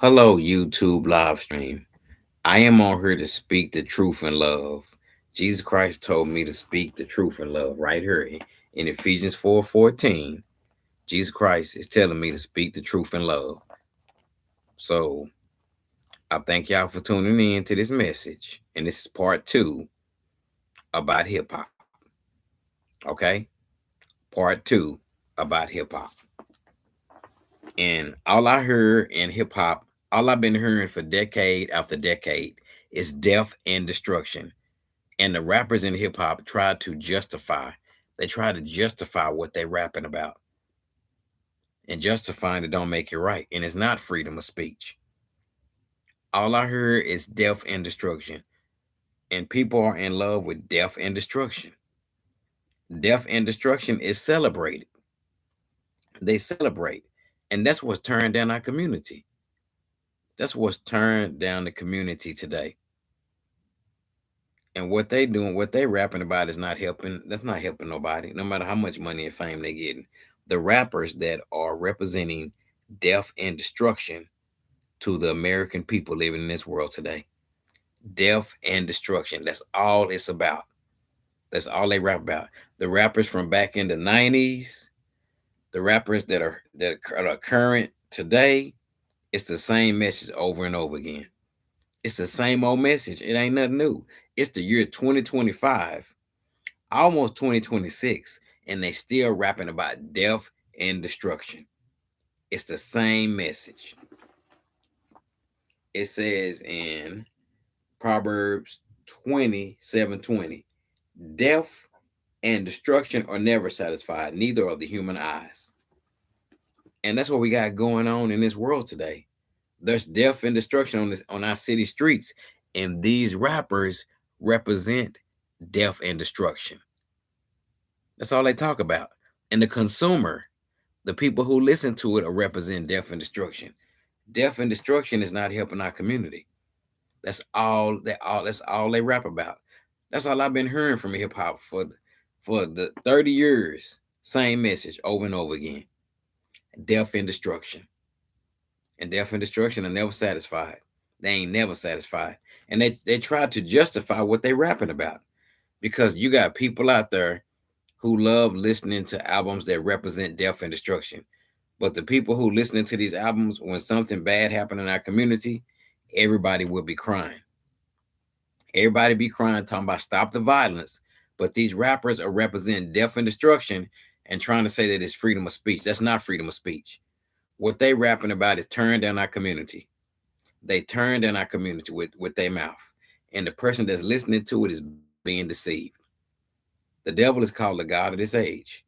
Hello, YouTube live stream. I am on here to speak the truth in love. Jesus Christ told me to speak the truth in love right here in Ephesians 4:14. Jesus Christ is telling me to speak the truth in love. So I thank y'all for tuning in to this message. And this is part two about hip hop. Okay? Part two about hip hop. And all I heard in hip hop, all I've been hearing for decade after decade is death and destruction. And the rappers in hip hop try to justify. They try to justify what they rapping about. And justifying it don't make it right. And it's not freedom of speech. All I heard is death and destruction. And people are in love with death and destruction. Death and destruction is celebrated. They celebrate. And that's what's turned down our community. That's what's turned down the community today. And what they doing, what they rapping about is not helping. That's not helping nobody, no matter how much money and fame they getting. The rappers that are representing death and destruction to the American people living in this world today. Death and destruction. That's all it's about. That's all they rap about. The rappers from back in the 90s, the rappers that are current today, it's the same message over and over again. It's the same old message. It ain't nothing new. It's the year 2025, almost 2026, and they still rapping about death and destruction. It's the same message. It says in Proverbs 27:20, death and destruction are never satisfied, neither are the human eyes. And that's what we got going on in this world today. There's death and destruction on our city streets, and these rappers represent death and destruction. That's all they talk about. And the consumer, the people who listen to it, are represent death and destruction. Death and destruction is not helping our community. That's all they rap about. That's all I've been hearing from hip hop for the 30 years. Same message over and over again. Death and destruction. And death and destruction are never satisfied. They ain't never satisfied. And they try to justify what they rapping about. Because you got people out there who love listening to albums that represent death and destruction. But the people who listening to these albums, when something bad happened in our community, everybody will be crying. Everybody be crying, talking about stop the violence. But these rappers are representing death and destruction and trying to say that it's freedom of speech. That's not freedom of speech. What they rapping about is turn down our community. They turn down our community with their mouth. And the person that's listening to it is being deceived. The devil is called the God of this age.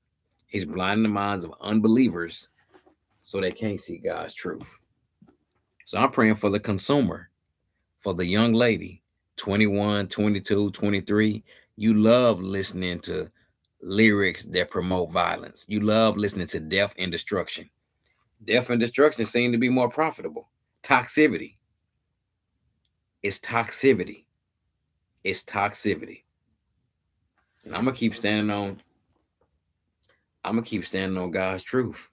He's blinding the minds of unbelievers so they can't see God's truth. So I'm praying for the consumer, for the young lady, 21, 22, 23. You love listening to lyrics that promote violence. You love listening to death and destruction. Death and destruction seem to be more profitable. Toxicity. It's toxicity. It's toxicity. And I'm gonna keep standing on God's truth.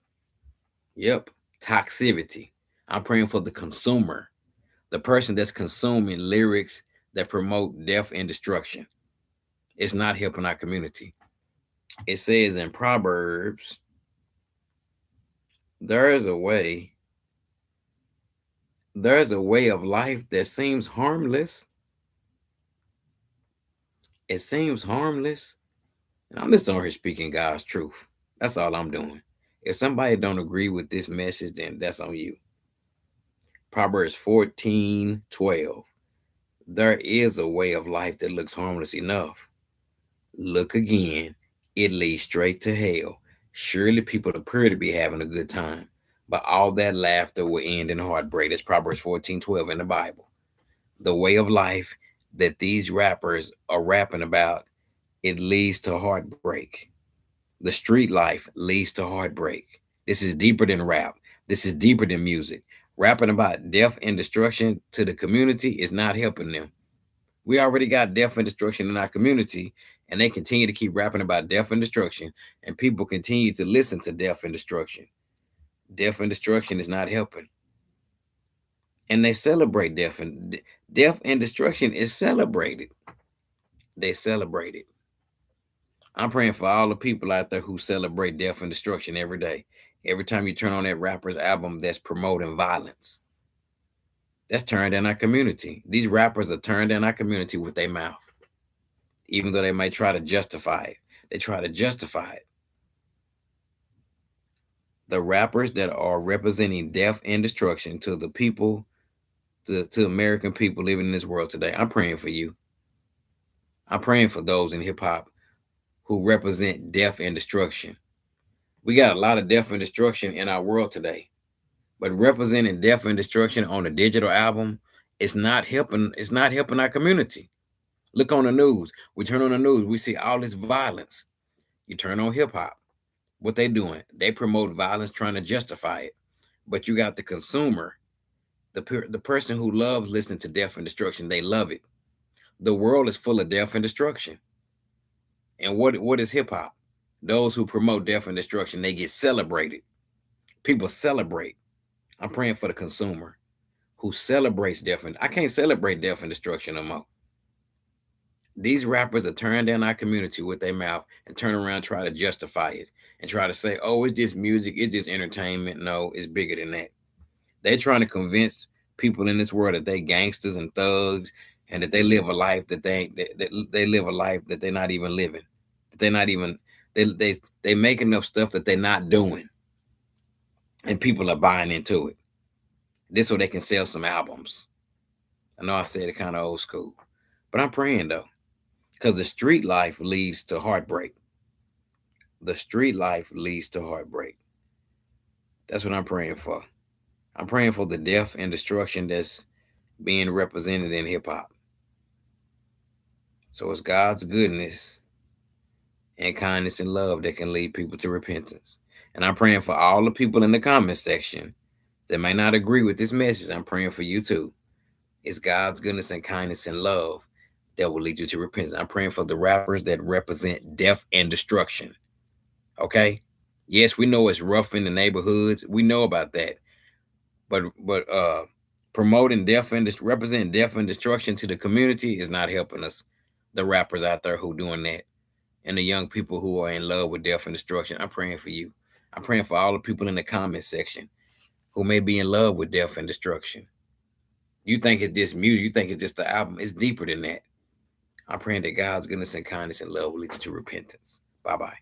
Yep. Toxicity. I'm praying for the consumer, the person that's consuming lyrics that promote death and destruction. It's not helping our community. It says in Proverbs, there is a way, there's a way of life that seems harmless. It seems harmless. And I'm just on here speaking God's truth. That's all I'm doing. If somebody don't agree with this message, then that's on you. Proverbs 14:12. There is a way of life that looks harmless enough. Look again, it leads straight to hell. Surely people appear to be having a good time, but all that laughter will end in heartbreak. That's Proverbs 14:12 in the Bible. The way of life that these rappers are rapping about, it leads to heartbreak. The street life leads to heartbreak. This is deeper than rap. This is deeper than music. Rapping about death and destruction to the community is not helping them. We already got death and destruction in our community, and they continue to keep rapping about death and destruction, and people continue to listen to death and destruction. Death and destruction is not helping. And they celebrate death and destruction is celebrated. They celebrate it. I'm praying for all the people out there who celebrate death and destruction every day. Every time you turn on that rapper's album that's promoting violence, that's turned in our community. These rappers are turned in our community with their mouth, even though they might try to justify it. They try to justify it. The rappers that are representing death and destruction to the people, to American people living in this world today, I'm praying for you. I'm praying for those in hip hop who represent death and destruction. We got a lot of death and destruction in our world today, but representing death and destruction on a digital album, it's not helping. It's not helping our community. Look on the news. We turn on the news. We see all this violence. You turn on hip hop. What they doing? They promote violence, trying to justify it. But you got the consumer, the person who loves listening to death and destruction. They love it. The world is full of death and destruction. And what is hip hop? Those who promote death and destruction, they get celebrated. People celebrate. I'm praying for the consumer who celebrates death and I can't celebrate death and destruction no more. These rappers are turning down our community with their mouth and turn around and try to justify it and try to say, oh, it's just music, it's just entertainment. No, it's bigger than that. They're trying to convince people in this world that they gangsters and thugs and that they live a life that they live a life that they're not even living. That they're not even they making up stuff that they're not doing. And people are buying into it. This so they can sell some albums. I know I said it kind of old school, but I'm praying though, because the street life leads to heartbreak. The street life leads to heartbreak. That's what I'm praying for. I'm praying for the death and destruction that's being represented in hip hop. So it's God's goodness and kindness and love that can lead people to repentance. And I'm praying for all the people in the comment section that may not agree with this message. I'm praying for you too. It's God's goodness and kindness and love that will lead you to repentance. I'm praying for the rappers that represent death and destruction. Okay? Yes, we know it's rough in the neighborhoods. We know about that. But promoting death and representing death and destruction to the community is not helping us. The rappers out there who doing that and the young people who are in love with death and destruction. I'm praying for you. I'm praying for all the people in the comment section who may be in love with death and destruction. You think it's just music, you think it's just the album. It's deeper than that. I'm praying that God's goodness and kindness and love will lead you to repentance. Bye bye.